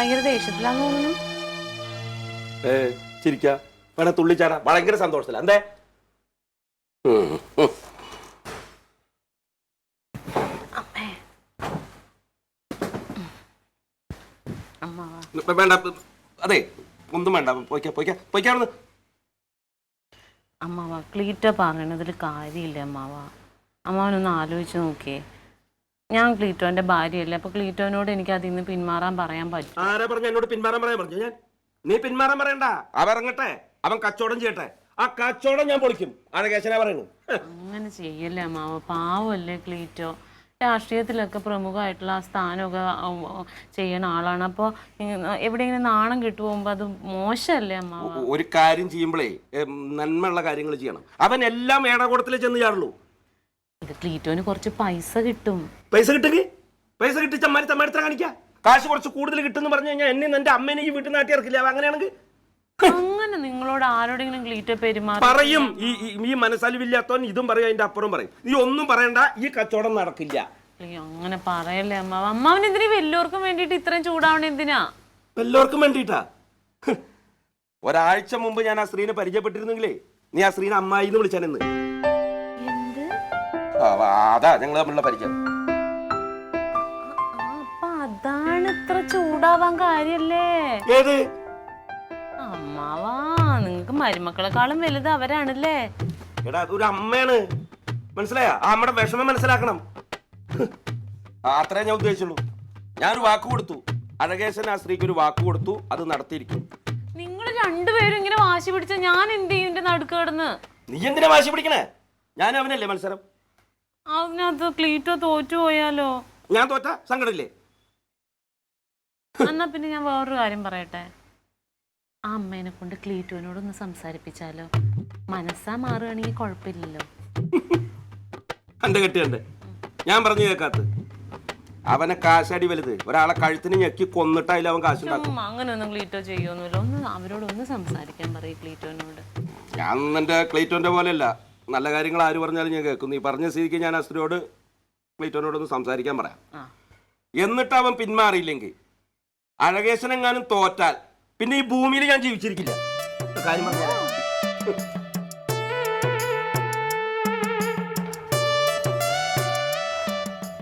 ഭയങ്കര ദേഷ്യത്തിലാന്ന് തോന്നുന്നു. ചിരിക്ക വേണേ തുള്ളിച്ചാടാ, ഭയങ്കര സന്തോഷത്തില. എന്തേ വേണ്ട, അതെ ഒന്നും വേണ്ട, പോയിക്കാണെന്ന്. അമ്മാവ ക്ലീറ്റോ പറയണതിൽ കാര്യമില്ല അമ്മാവ. അമ്മാവനൊന്ന് ആലോചിച്ച് നോക്കിയേ. ഞാൻ ക്ലീറ്റോന്റെ ഭാര്യയല്ലേ, അപ്പൊ ക്ലീറ്റോനോട് എനിക്ക് അതിൽ നിന്ന് പിന്മാറാൻ പറയാൻ പറ്റും. ആരാ പറഞ്ഞു എന്നോട് പിന്മാറാൻ പറയാൻ പറഞ്ഞു? ഞാൻ നീ പിന്മാറാൻ പറയണ്ട, അവൻ ഇറങ്ങട്ടെ, അവൻ കച്ചവടം ചെയ്യട്ടെ, ആ കച്ചവടം ഞാൻ പൊളിക്കും. അഴകേശനാ പറയുന്നു. അങ്ങനെ ചെയ്യല്ലേ അമ്മാവ, പാവല്ലേ ക്ലീറ്റോ. രാഷ്ട്രീയത്തിലൊക്കെ പ്രമുഖമായിട്ടുള്ള ആ സ്ഥാനമൊക്കെ ചെയ്യണ ആളാണ്. അപ്പോൾ എവിടെയെങ്കിലും നാണം കിട്ടുപോകുമ്പോൾ അത് മോശമല്ലേ അമ്മാവ? ഒരു കാര്യം ചെയ്യുമ്പോഴേ നന്മയുള്ള കാര്യങ്ങൾ ചെയ്യണം. അവൻ എല്ലാം ഏടകൂടത്തിലേ ചെന്ന് ചാടുള്ളൂ. ഇത് ക്ലീറ്റോന് കുറച്ച് പൈസ കിട്ടും. പൈസ കിട്ടുമെങ്കിൽ പൈസ കിട്ടി ചമ്മാരിത്തരം കാണിക്കാം. കാശ് കുറച്ച് കൂടുതൽ കിട്ടുമെന്ന് പറഞ്ഞു കഴിഞ്ഞാൽ എന്നെ എന്റെ അമ്മേനെ ഈ വീട്ടിൽ നാട്ടി ഇറക്കില്ല. അങ്ങനെയാണെങ്കിൽ അങ്ങനെ നിങ്ങളോട് ആരോടെങ്കിലും ക്ലീറ്റോ പെരുമാറും പറയും. ഈ മനസ്സലിവില്ലാത്തവൻ ഇതും പറയും, അതിന്റെ അപ്പുറം പറയും. നീ ഒന്നും പറയണ്ട, ഈ കച്ചവടം നടക്കില്ല. അങ്ങനെ പറയല്ലേ അമ്മാവ. അമ്മാവൻ എന്തിനാ എല്ലാവർക്കും വേണ്ടിട്ട് ഇത്രയും ചൂടാവണ എന്തിനാ? എല്ലാവർക്കും വേണ്ടിട്ടാ. ഒരാഴ്ച മുമ്പ് ഞാൻ ആ സ്ത്രീനെ പരിചയപ്പെട്ടിരുന്നെങ്കിലേ നീ ആ സ്ത്രീനെ അമ്മായിന്ന് വിളിച്ചാനെന്ന്. അതാ ഞങ്ങൾ തമ്മിലുള്ള പരിചയം. അപ്പൊ അതാണ് ഇത്ര ചൂടാവാൻ കാര്യല്ലേ? ഏത് അമ്മാവാ, നിങ്ങക്ക് മരുമക്കളെക്കാളും വലുത് അവരാണല്ലേ? എടാ അതൊരു അമ്മയാണ്, മനസ്സിലായ? ആ അമ്മയുടെ വിഷമം മനസ്സിലാക്കണം. അത്രേ ഞാൻ ഉദ്ദേശിച്ചുള്ളൂ. ഞാനൊരു വാക്ക് കൊടുത്തു, അഴകേശൻ ആ സ്ത്രീക്ക് ഒരു വാക്ക് കൊടുത്തു, അത് നടത്തിയിരിക്കും. നിങ്ങൾ രണ്ടുപേരും ഇങ്ങനെ വാശി പിടിച്ച ഞാൻ എന്ത് ചെയ്യും? എന്റെ നടുക്ക് കിടന്ന് നീ എന്തിനാ വാശി പിടിക്കണേ? ഞാൻ അവനല്ലേ മത്സരം. അതിനകത്ത് ക്ലീറ്റോ തോറ്റു പോയാലോ? ഞാൻ തോറ്റ സങ്കടമില്ലേ? എന്നാ പിന്നെ ഞാൻ വേറൊരു കാര്യം പറയട്ടെ. ആ അമ്മേനെ കൊണ്ട് ക്ലീറ്റോനോടൊന്ന് സംസാരിപ്പിച്ചാലോ? മനസ്സാ മാറുകയാണെങ്കിൽ കുഴപ്പമില്ലല്ലോ. എന്റെ കെട്ടിയുണ്ട്, ഞാൻ പറഞ്ഞു കേൾക്കാത്ത. അവനെ കാശടി വലുത്. ഒരാളെ കഴുത്തിന് ഞെക്കി കൊന്നിട്ടായാലും അവൻ കാശുണ്ടാക്കും. അങ്ങനെയൊന്നും ക്ലീറ്റോ ചെയ്യൊന്നുമില്ല. ഒന്ന് അവരോടൊന്ന് സംസാരിക്കാൻ പറയും ക്ലീറ്റോനോട്. ഞാൻ എന്റെ ക്ലീറ്റോന്റെ പോലെയല്ല, നല്ല കാര്യങ്ങൾ ആര് പറഞ്ഞാലും ഞാൻ കേൾക്കും. നീ പറഞ്ഞ സ്ഥിതിക്ക് ഞാൻ ആ സ്ത്രീയോട് ക്ലീറ്റോനോടൊന്ന് സംസാരിക്കാൻ പറയാം. എന്നിട്ട് അവൻ പിന്മാറിയില്ലെങ്കിൽ, അഴകേശനെങ്ങാനും തോറ്റാൽ പിന്നെ ഈ ഭൂമിയിൽ ഞാൻ ജീവിച്ചിരിക്കില്ല. കാര്യം പറഞ്ഞ